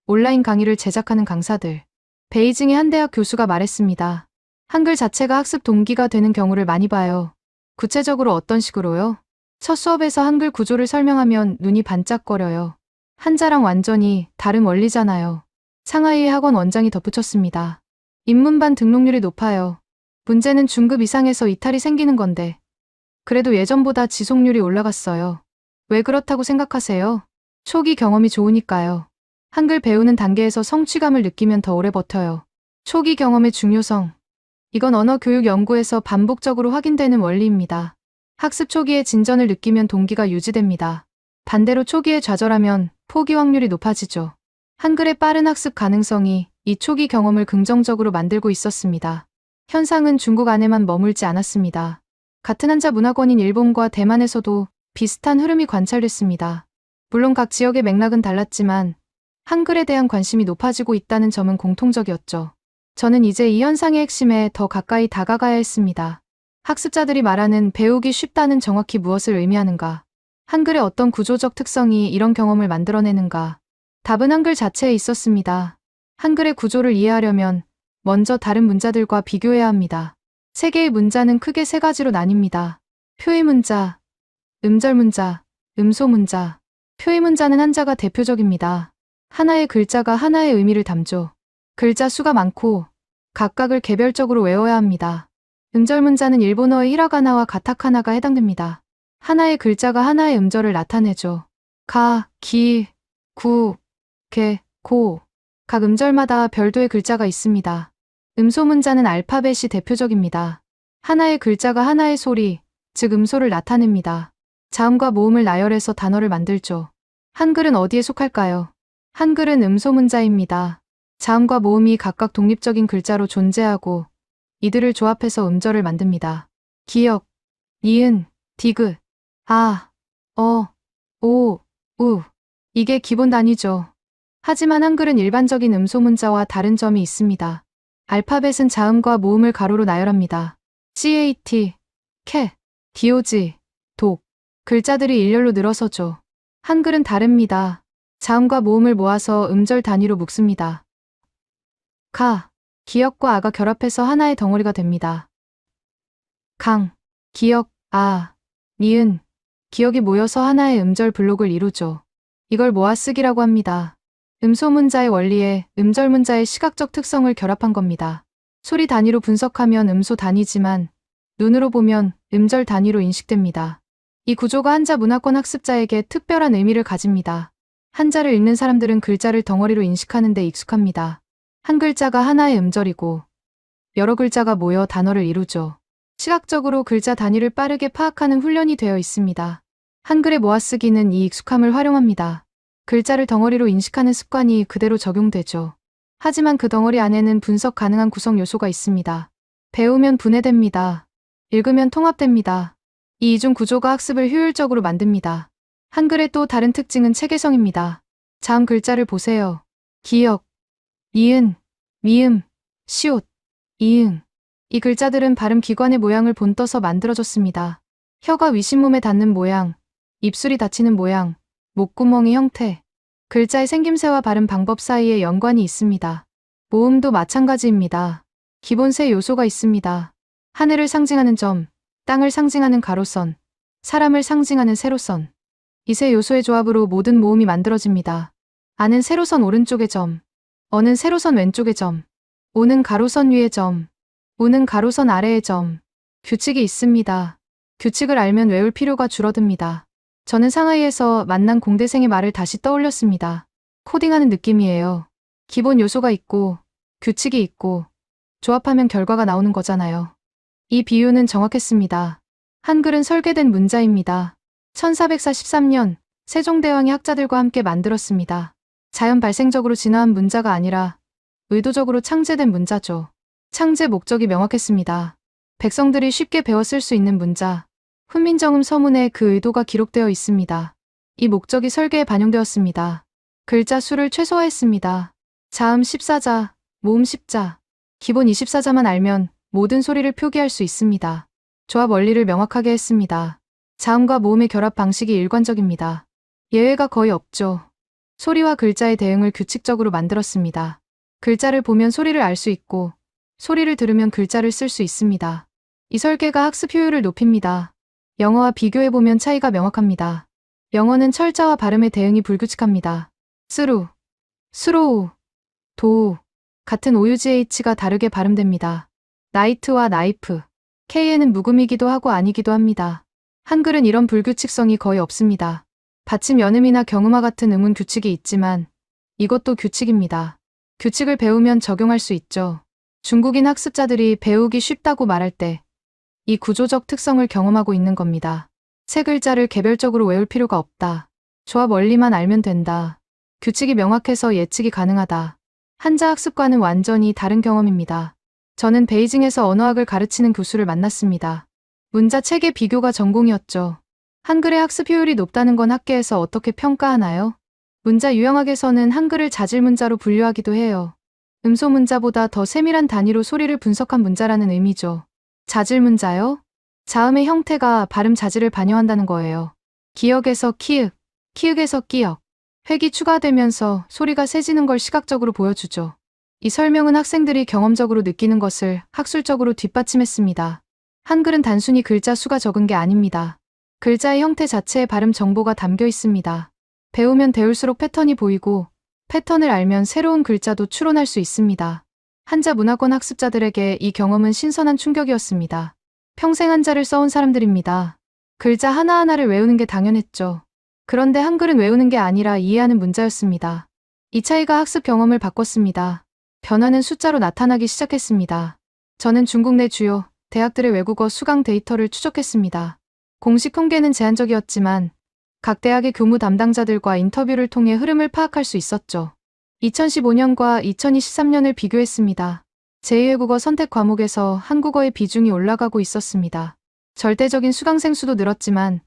온라인 강의를 제작하는 강사들. 베이징의 한 대학 교수가 말했습니다. 한글 자체가 학습 동기가 되는 경우를 많이 봐요. 구체적으로 어떤 식으로요? 첫 수업에서 한글 구조를 설명하면 눈이 반짝거려요. 한자랑 완전히 다른 원리잖아요. 상하이의 학원 원장이 덧붙였습니다. 입문반 등록률이 높아요. 문제는 중급 이상에서 이탈이 생기는 건데. 그래도 예전보다 지속률이 올라갔어요. 왜 그렇다고 생각하세요? 초기 경험이 좋으니까요. 한글 배우는 단계에서 성취감을 느끼면 더 오래 버텨요. 초기 경험의 중요성. 이건 언어교육 연구에서 반복적으로 확인되는 원리입니다. 학습 초기에 진전을 느끼면 동기가 유지됩니다. 반대로 초기에 좌절하면 포기 확률이 높아지죠. 한글의 빠른 학습 가능성이 이 초기 경험을 긍정적으로 만들고 있었습니다. 현상은 중국 안에만 머물지 않았습니다. 같은 한자 문화권인 일본과 대만에서도 비슷한 흐름이 관찰됐습니다. 물론 각 지역의 맥락은 달랐지만 한글에 대한 관심이 높아지고 있다는 점은 공통적이었죠. 저는 이제 이 현상의 핵심에 더 가까이 다가가야 했습니다. 학습자들이 말하는 배우기 쉽다는 정확히 무엇을 의미하는가? 한글의 어떤 구조적 특성이 이런 경험을 만들어내는가? 답은 한글 자체에 있었습니다. 한글의 구조를 이해하려면 먼저 다른 문자들과 비교해야 합니다. 세 개의 문자는 크게 세 가지로 나뉩니다. 표의 문자, 음절 문자, 음소 문자. 표의 문자는 한자가 대표적입니다. 하나의 글자가 하나의 의미를 담죠. 글자 수가 많고 각각을 개별적으로 외워야 합니다. 음절 문자는 일본어의 히라가나와 가타카나가 해당됩니다. 하나의 글자가 하나의 음절을 나타내죠. 가, 기, 구, 개, 고. 각 음절마다 별도의 글자가 있습니다. 음소 문자는 알파벳이 대표적입니다. 하나의 글자가 하나의 소리, 즉 음소를 나타냅니다. 자음과 모음을 나열해서 단어를 만들죠. 한글은 어디에 속할까요? 한글은 음소 문자입니다. 자음과 모음이 각각 독립적인 글자로 존재하고 이들을 조합해서 음절을 만듭니다. 기역, 니은, 디귿, 아, 어, 오, 우. 이게 기본 단위죠. 하지만 한글은 일반적인 음소 문자와 다른 점이 있습니다. 알파벳은 자음과 모음을 가로로 나열합니다. CAT, 캐, DOG, 독. 글자들이 일렬로 늘어서죠. 한글은 다릅니다. 자음과 모음을 모아서 음절 단위로 묶습니다. 가, 기역과 아가 결합해서 하나의 덩어리가 됩니다. 강, 기역, 아, 니은, 기역이 모여서 하나의 음절 블록을 이루죠. 이걸 모아쓰기라고 합니다. 음소 문자의 원리에 음절 문자의 시각적 특성을 결합한 겁니다. 소리 단위로 분석하면 음소 단위지만 눈으로 보면 음절 단위로 인식됩니다. 이 구조가 한자 문화권 학습자에게 특별한 의미를 가집니다. 한자를 읽는 사람들은 글자를 덩어리로 인식하는 데 익숙합니다. 한 글자가 하나의 음절이고 여러 글자가 모여 단어를 이루죠. 시각적으로 글자 단위를 빠르게 파악하는 훈련이 되어 있습니다. 한글의 모아쓰기는 이 익숙함을 활용합니다. 글자를 덩어리로 인식하는 습관이 그대로 적용되죠. 하지만 그 덩어리 안에는 분석 가능한 구성 요소가 있습니다. 배우면 분해됩니다. 읽으면 통합됩니다. 이 이중 구조가 학습을 효율적으로 만듭니다. 한글의 또 다른 특징은 체계성입니다. 자음 글자를 보세요. 기역, 니은, 미음, 시옷, 이응. 이 글자들은 발음 기관의 모양을 본떠서 만들어졌습니다. 혀가 위심몸에 닿는 모양, 입술이 닫히는 모양, 목구멍의 형태. 글자의 생김새와 발음 방법 사이에 연관이 있습니다. 모음도 마찬가지입니다. 기본 세 요소가 있습니다. 하늘을 상징하는 점, 땅을 상징하는 가로선, 사람을 상징하는 세로선. 이 세 요소의 조합으로 모든 모음이 만들어집니다. 아는 세로선 오른쪽의 점, 어는 세로선 왼쪽의 점, 오는 가로선 위의 점, 우는 가로선 아래의 점. 규칙이 있습니다. 규칙을 알면 외울 필요가 줄어듭니다. 저는 상하이에서 만난 공대생의 말을 다시 떠올렸습니다. 코딩하는 느낌이에요. 기본 요소가 있고, 규칙이 있고, 조합하면 결과가 나오는 거잖아요. 이 비유는 정확했습니다. 한글은 설계된 문자입니다. 1443년 세종대왕이 학자들과 함께 만들었습니다. 자연 발생적으로 진화한 문자가 아니라 의도적으로 창제된 문자죠. 창제 목적이 명확했습니다. 백성들이 쉽게 배워 쓸 수 있는 문자. 훈민정음 서문에 그 의도가 기록되어 있습니다. 이 목적이 설계에 반영되었습니다. 글자 수를 최소화했습니다. 자음 14자, 모음 10자, 기본 24자만 알면 모든 소리를 표기할 수 있습니다. 조합 원리를 명확하게 했습니다. 자음과 모음의 결합 방식이 일관적입니다. 예외가 거의 없죠. 소리와 글자의 대응을 규칙적으로 만들었습니다. 글자를 보면 소리를 알 수 있고, 소리를 들으면 글자를 쓸 수 있습니다. 이 설계가 학습 효율을 높입니다. 영어와 비교해보면 차이가 명확합니다. 영어는 철자와 발음의 대응이 불규칙합니다. 스루, 스로우, 도우 같은 OUGH가 다르게 발음됩니다. 나이트와 나이프, K에는 묵음이기도 하고 아니기도 합니다. 한글은 이런 불규칙성이 거의 없습니다. 받침 연음이나 경음화 같은 음은 규칙이 있지만 이것도 규칙입니다. 규칙을 배우면 적용할 수 있죠. 중국인 학습자들이 배우기 쉽다고 말할 때 이 구조적 특성을 경험하고 있는 겁니다. 세 글자를 개별적으로 외울 필요가 없다. 조합 원리만 알면 된다. 규칙이 명확해서 예측이 가능하다. 한자 학습과는 완전히 다른 경험입니다. 저는 베이징에서 언어학을 가르치는 교수를 만났습니다. 문자 체계 비교가 전공이었죠. 한글의 학습 효율이 높다는 건 학계에서 어떻게 평가하나요? 문자 유형학에서는 한글을 자질문자로 분류하기도 해요. 음소 문자보다 더 세밀한 단위로 소리를 분석한 문자라는 의미죠. 자질문자요? 자음의 형태가 발음 자질을 반영한다는 거예요. 기역에서 키읔, 키읔에서 끼역, 획이 추가되면서 소리가 세지는 걸 시각적으로 보여주죠. 이 설명은 학생들이 경험적으로 느끼는 것을 학술적으로 뒷받침했습니다. 한글은 단순히 글자 수가 적은 게 아닙니다. 글자의 형태 자체에 발음 정보가 담겨 있습니다. 배우면 배울수록 패턴이 보이고 패턴을 알면 새로운 글자도 추론할 수 있습니다. 한자 문화권 학습자들에게 이 경험은 신선한 충격이었습니다. 평생 한자를 써온 사람들입니다. 글자 하나하나를 외우는 게 당연했죠. 그런데 한글은 외우는 게 아니라 이해하는 문자였습니다. 이 차이가 학습 경험을 바꿨습니다. 변화는 숫자로 나타나기 시작했습니다. 저는 중국 내 주요 대학들의 외국어 수강 데이터를 추적했습니다. 공식 통계는 제한적이었지만 각 대학의 교무 담당자들과 인터뷰를 통해 흐름을 파악할 수 있었죠. 2015년과 2023년을 비교했습니다. 제2외국어 선택 과목에서 한국어의 비중이 올라가고 있었습니다. 절대적인 수강생 수도 늘었지만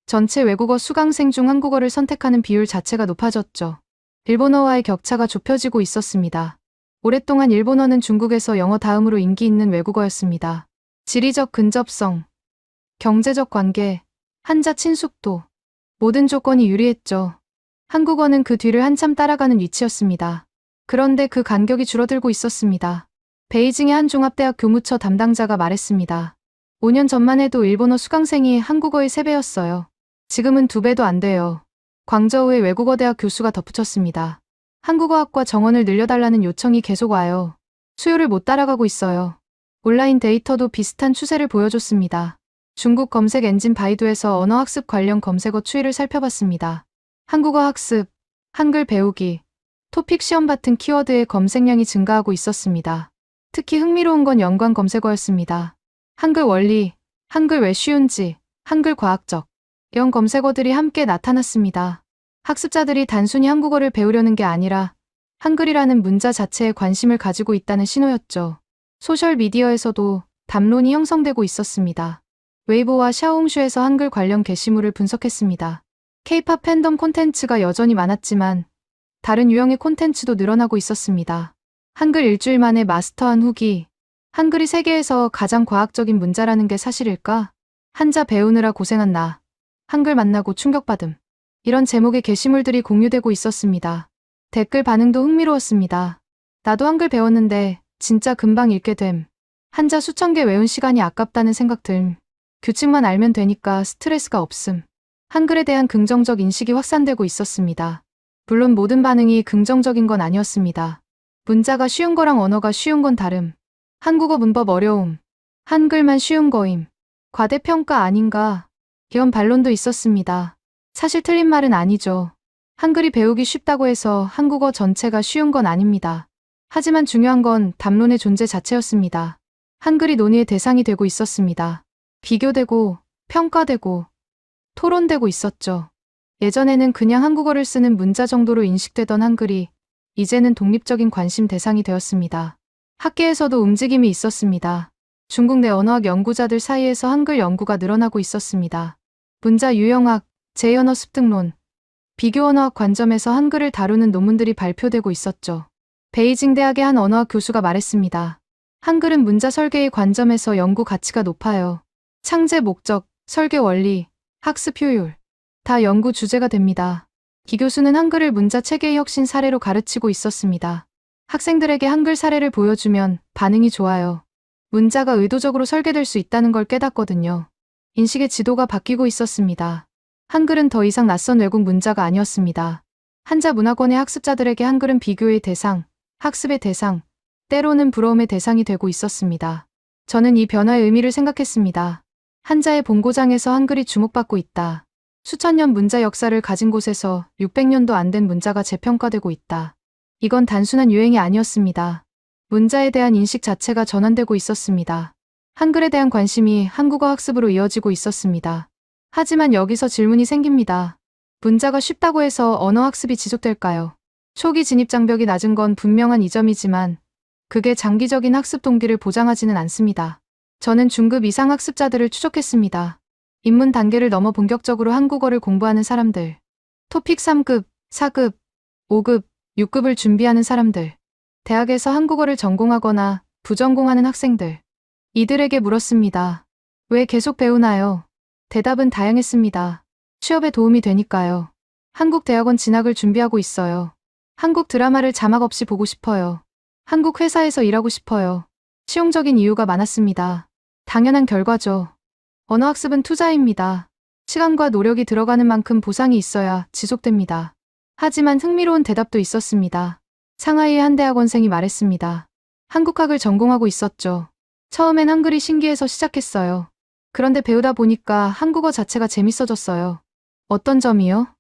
전체 외국어 수강생 중 한국어를 선택하는 비율 자체가 높아졌죠. 일본어와의 격차가 좁혀지고 있었습니다. 오랫동안 일본어는 중국에서 영어 다음으로 인기 있는 외국어였습니다. 지리적 근접성, 경제적 관계, 한자 친숙도, 모든 조건이 유리했죠. 한국어는 그 뒤를 한참 따라가는 위치였습니다. 그런데 그 간격이 줄어들고 있었습니다. 베이징의 한 종합대학 교무처 담당자가 말했습니다. 5년 전만 해도 일본어 수강생이 한국어의 3배였어요. 지금은 2배도 안 돼요. 광저우의 외국어대학 교수가 덧붙였습니다. 한국어학과 정원을 늘려달라는 요청이 계속 와요. 수요를 못 따라가고 있어요. 온라인 데이터도 비슷한 추세를 보여줬습니다. 중국 검색 엔진 바이두에서 언어학습 관련 검색어 추이를 살펴봤습니다. 한국어 학습, 한글 배우기, 토픽 시험 같은 키워드의 검색량이 증가하고 있었습니다. 특히 흥미로운 건 연관 검색어였습니다. 한글 원리, 한글 왜 쉬운지, 한글 과학적, 이런 검색어들이 함께 나타났습니다. 학습자들이 단순히 한국어를 배우려는 게 아니라 한글이라는 문자 자체에 관심을 가지고 있다는 신호였죠. 소셜미디어에서도 담론이 형성되고 있었습니다. 웨이보와 샤오홍슈에서 한글 관련 게시물을 분석했습니다. K-팝 팬덤 콘텐츠가 여전히 많았지만 다른 유형의 콘텐츠도 늘어나고 있었습니다. 한글 일주일 만에 마스터한 후기, 한글이 세계에서 가장 과학적인 문자라는 게 사실일까? 한자 배우느라 고생한 나, 한글 만나고 충격받음. 이런 제목의 게시물들이 공유되고 있었습니다. 댓글 반응도 흥미로웠습니다. 나도 한글 배웠는데 진짜 금방 읽게 됨. 한자 수천 개 외운 시간이 아깝다는 생각 들. 규칙만 알면 되니까 스트레스가 없음. 한글에 대한 긍정적 인식이 확산되고 있었습니다. 물론 모든 반응이 긍정적인 건 아니었습니다. 문자가 쉬운 거랑 언어가 쉬운 건 다름. 한국어 문법 어려움. 한글만 쉬운 거임. 과대평가 아닌가? 이런 반론도 있었습니다. 사실 틀린 말은 아니죠. 한글이 배우기 쉽다고 해서 한국어 전체가 쉬운 건 아닙니다. 하지만 중요한 건 담론의 존재 자체였습니다. 한글이 논의의 대상이 되고 있었습니다. 비교되고, 평가되고, 토론되고 있었죠. 예전에는 그냥 한국어를 쓰는 문자 정도로 인식되던 한글이 이제는 독립적인 관심 대상이 되었습니다. 학계에서도 움직임이 있었습니다. 중국 내 언어학 연구자들 사이에서 한글 연구가 늘어나고 있었습니다. 문자 유형학, 제 언어 습득론, 비교 언어학 관점에서 한글을 다루는 논문들이 발표되고 있었죠. 베이징 대학의 한 언어학 교수가 말했습니다. 한글은 문자 설계의 관점에서 연구 가치가 높아요. 창제 목적, 설계 원리, 학습 효율, 다 연구 주제가 됩니다. 기 교수는 한글을 문자 체계의 혁신 사례로 가르치고 있었습니다. 학생들에게 한글 사례를 보여주면 반응이 좋아요. 문자가 의도적으로 설계될 수 있다는 걸 깨닫거든요. 인식의 지도가 바뀌고 있었습니다. 한글은 더 이상 낯선 외국 문자가 아니었습니다. 한자 문화권의 학습자들에게 한글은 비교의 대상, 학습의 대상, 때로는 부러움의 대상이 되고 있었습니다. 저는 이 변화의 의미를 생각했습니다. 한자의 본고장에서 한글이 주목받고 있다. 수천 년 문자 역사를 가진 곳에서 600년도 안 된 문자가 재평가되고 있다. 이건 단순한 유행이 아니었습니다. 문자에 대한 인식 자체가 전환되고 있었습니다. 한글에 대한 관심이 한국어 학습으로 이어지고 있었습니다. 하지만 여기서 질문이 생깁니다. 문자가 쉽다고 해서 언어 학습이 지속될까요? 초기 진입 장벽이 낮은 건 분명한 이점이지만 그게 장기적인 학습 동기를 보장하지는 않습니다. 저는 중급 이상 학습자들을 추적했습니다. 입문 단계를 넘어 본격적으로 한국어를 공부하는 사람들, 토픽 3급, 4급, 5급, 6급을 준비하는 사람들, 대학에서 한국어를 전공하거나 부전공하는 학생들. 이들에게 물었습니다. 왜 계속 배우나요? 대답은 다양했습니다. 취업에 도움이 되니까요. 한국 대학원 진학을 준비하고 있어요. 한국 드라마를 자막 없이 보고 싶어요. 한국 회사에서 일하고 싶어요. 실용적인 이유가 많았습니다. 당연한 결과죠. 언어학습은 투자입니다. 시간과 노력이 들어가는 만큼 보상이 있어야 지속됩니다. 하지만 흥미로운 대답도 있었습니다. 상하이의 한 대학원생이 말했습니다. 한국학을 전공하고 있었죠. 처음엔 한글이 신기해서 시작했어요. 그런데 배우다 보니까 한국어 자체가 재밌어졌어요. 어떤 점이요?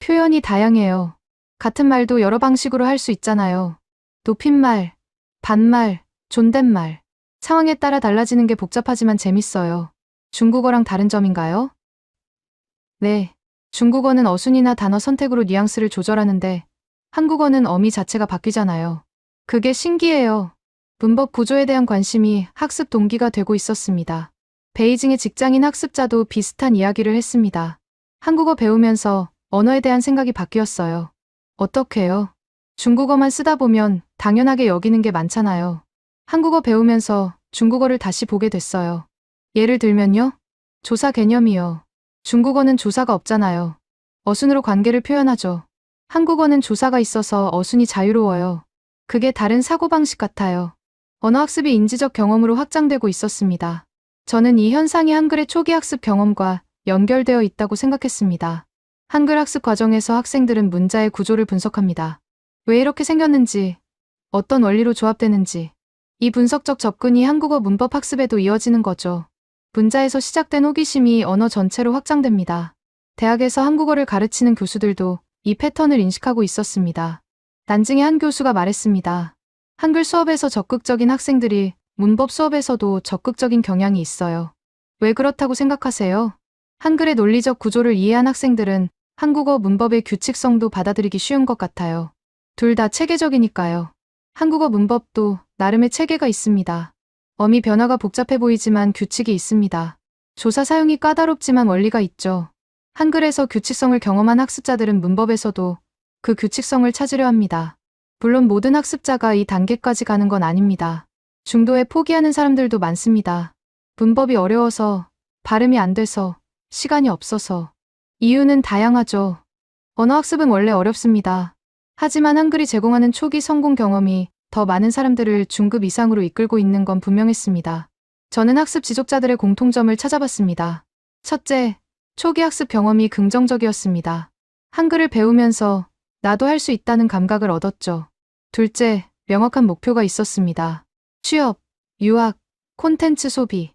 표현이 다양해요. 같은 말도 여러 방식으로 할 수 있잖아요. 높임말, 반말, 존댓말. 상황에 따라 달라지는 게 복잡하지만 재밌어요. 중국어랑 다른 점인가요? 네. 중국어는 어순이나 단어 선택으로 뉘앙스를 조절하는데 한국어는 어미 자체가 바뀌잖아요. 그게 신기해요. 문법 구조에 대한 관심이 학습 동기가 되고 있었습니다. 베이징의 직장인 학습자도 비슷한 이야기를 했습니다. 한국어 배우면서 언어에 대한 생각이 바뀌었어요. 어떻게요? 중국어만 쓰다 보면 당연하게 여기는 게 많잖아요. 한국어 배우면서 중국어를 다시 보게 됐어요. 예를 들면요. 조사 개념이요. 중국어는 조사가 없잖아요. 어순으로 관계를 표현하죠. 한국어는 조사가 있어서 어순이 자유로워요. 그게 다른 사고방식 같아요. 언어학습이 인지적 경험으로 확장되고 있었습니다. 저는 이 현상이 한글의 초기 학습 경험과 연결되어 있다고 생각했습니다. 한글 학습 과정에서 학생들은 문자의 구조를 분석합니다. 왜 이렇게 생겼는지, 어떤 원리로 조합되는지. 이 분석적 접근이 한국어 문법 학습에도 이어지는 거죠. 문자에서 시작된 호기심이 언어 전체로 확장됩니다. 대학에서 한국어를 가르치는 교수들도 이 패턴을 인식하고 있었습니다. 난징의 한 교수가 말했습니다. 한글 수업에서 적극적인 학생들이 문법 수업에서도 적극적인 경향이 있어요. 왜 그렇다고 생각하세요? 한글의 논리적 구조를 이해한 학생들은 한국어 문법의 규칙성도 받아들이기 쉬운 것 같아요. 둘 다 체계적이니까요. 한국어 문법도 나름의 체계가 있습니다. 어미 변화가 복잡해 보이지만 규칙이 있습니다. 조사 사용이 까다롭지만 원리가 있죠. 한글에서 규칙성을 경험한 학습자들은 문법에서도 그 규칙성을 찾으려 합니다. 물론 모든 학습자가 이 단계까지 가는 건 아닙니다. 중도에 포기하는 사람들도 많습니다. 문법이 어려워서, 발음이 안 돼서, 시간이 없어서. 이유는 다양하죠. 언어학습은 원래 어렵습니다. 하지만 한글이 제공하는 초기 성공 경험이 더 많은 사람들을 중급 이상으로 이끌고 있는 건 분명했습니다. 저는 학습 지속자들의 공통점을 찾아봤습니다. 첫째, 초기 학습 경험이 긍정적이었습니다. 한글을 배우면서 나도 할 수 있다는 감각을 얻었죠. 둘째, 명확한 목표가 있었습니다. 취업, 유학, 콘텐츠 소비,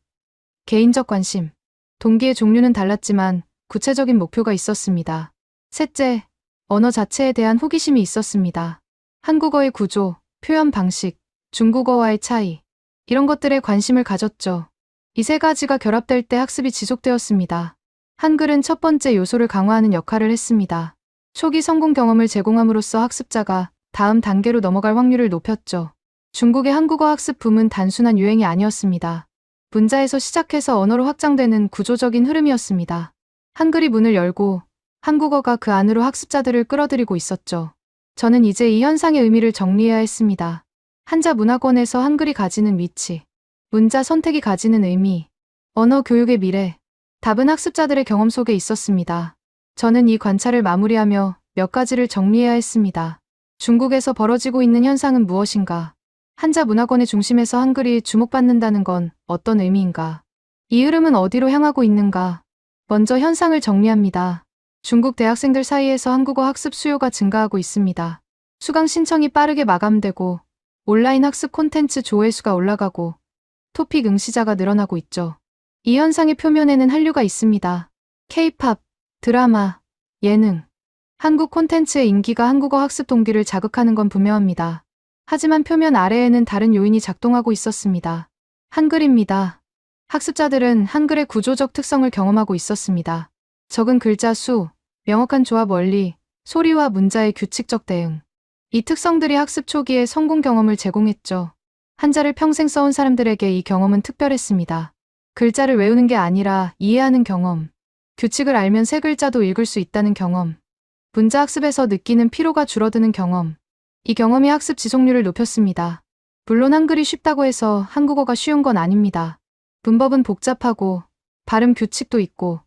개인적 관심. 동기의 종류는 달랐지만 구체적인 목표가 있었습니다. 셋째, 언어 자체에 대한 호기심이 있었습니다. 한국어의 구조, 표현 방식, 중국어와의 차이, 이런 것들에 관심을 가졌죠. 이 세 가지가 결합될 때 학습이 지속되었습니다. 한글은 첫 번째 요소를 강화하는 역할을 했습니다. 초기 성공 경험을 제공함으로써 학습자가 다음 단계로 넘어갈 확률을 높였죠. 중국의 한국어 학습 붐은 단순한 유행이 아니었습니다. 문자에서 시작해서 언어로 확장되는 구조적인 흐름이었습니다. 한글이 문을 열고 한국어가 그 안으로 학습자들을 끌어들이고 있었죠. 저는 이제 이 현상의 의미를 정리해야 했습니다. 한자 문화권에서 한글이 가지는 위치, 문자 선택이 가지는 의미, 언어 교육의 미래, 답은 학습자들의 경험 속에 있었습니다. 저는 이 관찰을 마무리하며 몇 가지를 정리해야 했습니다. 중국에서 벌어지고 있는 현상은 무엇인가? 한자 문화권의 중심에서 한글이 주목받는다는 건 어떤 의미인가? 이 흐름은 어디로 향하고 있는가? 먼저 현상을 정리합니다. 중국 대학생들 사이에서 한국어 학습 수요가 증가하고 있습니다. 수강 신청이 빠르게 마감되고 온라인 학습 콘텐츠 조회수가 올라가고 토픽 응시자가 늘어나고 있죠. 이 현상의 표면에는 한류가 있습니다. K-팝, 드라마, 예능, 한국 콘텐츠의 인기가 한국어 학습 동기를 자극하는 건 분명합니다. 하지만 표면 아래에는 다른 요인이 작동하고 있었습니다. 한글입니다. 학습자들은 한글의 구조적 특성을 경험하고 있었습니다. 적은 글자 수, 명확한 조합 원리, 소리와 문자의 규칙적 대응. 이 특성들이 학습 초기에 성공 경험을 제공했죠. 한자를 평생 써온 사람들에게 이 경험은 특별했습니다. 글자를 외우는 게 아니라 이해하는 경험. 규칙을 알면 세 글자도 읽을 수 있다는 경험. 문자 학습에서 느끼는 피로가 줄어드는 경험. 이 경험이 학습 지속률을 높였습니다. 물론 한글이 쉽다고 해서 한국어가 쉬운 건 아닙니다. 문법은 복잡하고 발음 규칙도 있고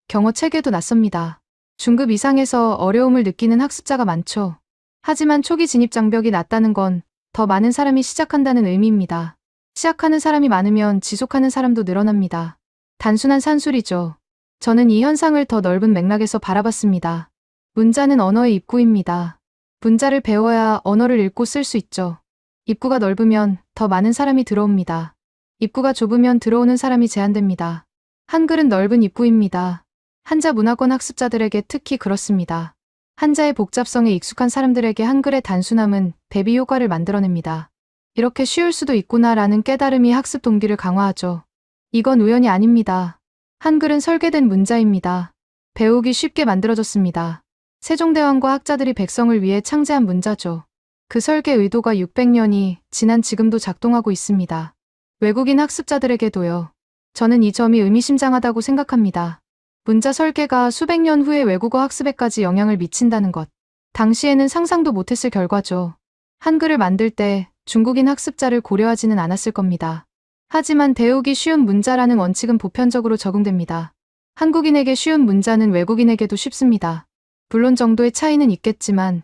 경어 체계도 낯섭니다. 중급 이상에서 어려움을 느끼는 학습자가 많죠. 하지만 초기 진입 장벽이 낮다는 건 더 많은 사람이 시작한다는 의미입니다. 시작하는 사람이 많으면 지속하는 사람도 늘어납니다. 단순한 산술이죠. 저는 이 현상을 더 넓은 맥락에서 바라봤습니다. 문자는 언어의 입구입니다. 문자를 배워야 언어를 읽고 쓸 수 있죠. 입구가 넓으면 더 많은 사람이 들어옵니다. 입구가 좁으면 들어오는 사람이 제한됩니다. 한글은 넓은 입구입니다. 한자 문화권 학습자들에게 특히 그렇습니다. 한자의 복잡성에 익숙한 사람들에게 한글의 단순함은 대비 효과를 만들어냅니다. 이렇게 쉬울 수도 있구나라는 깨달음이 학습 동기를 강화하죠. 이건 우연이 아닙니다. 한글은 설계된 문자입니다. 배우기 쉽게 만들어졌습니다. 세종대왕과 학자들이 백성을 위해 창제한 문자죠. 그 설계 의도가 600년이 지난 지금도 작동하고 있습니다. 외국인 학습자들에게도요. 저는 이 점이 의미심장하다고 생각합니다. 문자 설계가 수백 년 후의 외국어 학습에까지 영향을 미친다는 것. 당시에는 상상도 못했을 결과죠. 한글을 만들 때 중국인 학습자를 고려하지는 않았을 겁니다. 하지만 배우기 쉬운 문자라는 원칙은 보편적으로 적용됩니다. 한국인에게 쉬운 문자는 외국인에게도 쉽습니다. 물론 정도의 차이는 있겠지만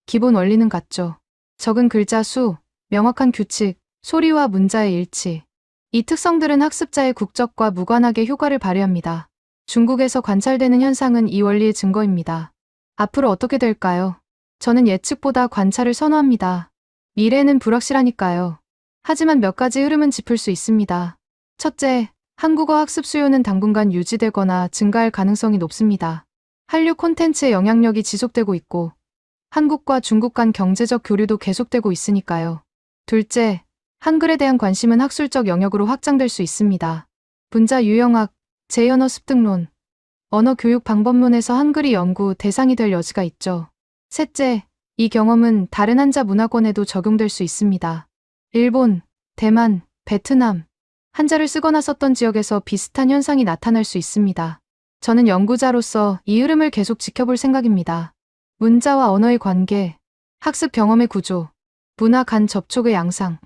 기본 원리는 같죠. 적은 글자 수, 명확한 규칙, 소리와 문자의 일치. 이 특성들은 학습자의 국적과 무관하게 효과를 발휘합니다. 중국에서 관찰되는 현상은 이 원리의 증거입니다. 앞으로 어떻게 될까요? 저는 예측보다 관찰을 선호합니다. 미래는 불확실하니까요. 하지만 몇 가지 흐름은 짚을 수 있습니다. 첫째, 한국어 학습 수요는 당분간 유지되거나 증가할 가능성이 높습니다. 한류 콘텐츠의 영향력이 지속되고 있고 한국과 중국 간 경제적 교류도 계속되고 있으니까요. 둘째, 한글에 대한 관심은 학술적 영역으로 확장될 수 있습니다. 문자 유형학, 제 언어 습득론, 언어 교육 방법론에서 한글이 연구 대상이 될 여지가 있죠. 셋째, 이 경험은 다른 한자 문화권에도 적용될 수 있습니다. 일본, 대만, 베트남, 한자를 쓰거나 썼던 지역에서 비슷한 현상이 나타날 수 있습니다. 저는 연구자로서 이 흐름을 계속 지켜볼 생각입니다. 문자와 언어의 관계, 학습 경험의 구조, 문화 간 접촉의 양상.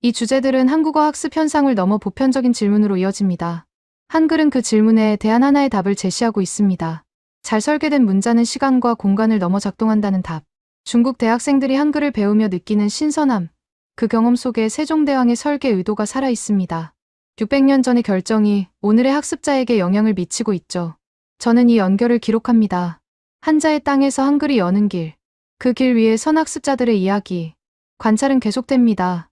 이 주제들은 한국어 학습 현상을 넘어 보편적인 질문으로 이어집니다. 한글은 그 질문에 대한 하나의 답을 제시하고 있습니다. 잘 설계된 문자는 시간과 공간을 넘어 작동한다는 답. 중국 대학생들이 한글을 배우며 느끼는 신선함. 그 경험 속에 세종대왕의 설계 의도가 살아 있습니다. 600년 전의 결정이 오늘의 학습자에게 영향을 미치고 있죠. 저는 이 연결을 기록합니다. 한자의 땅에서 한글이 여는 길. 그 길 위에 선 학습자들의 이야기. 관찰은 계속됩니다.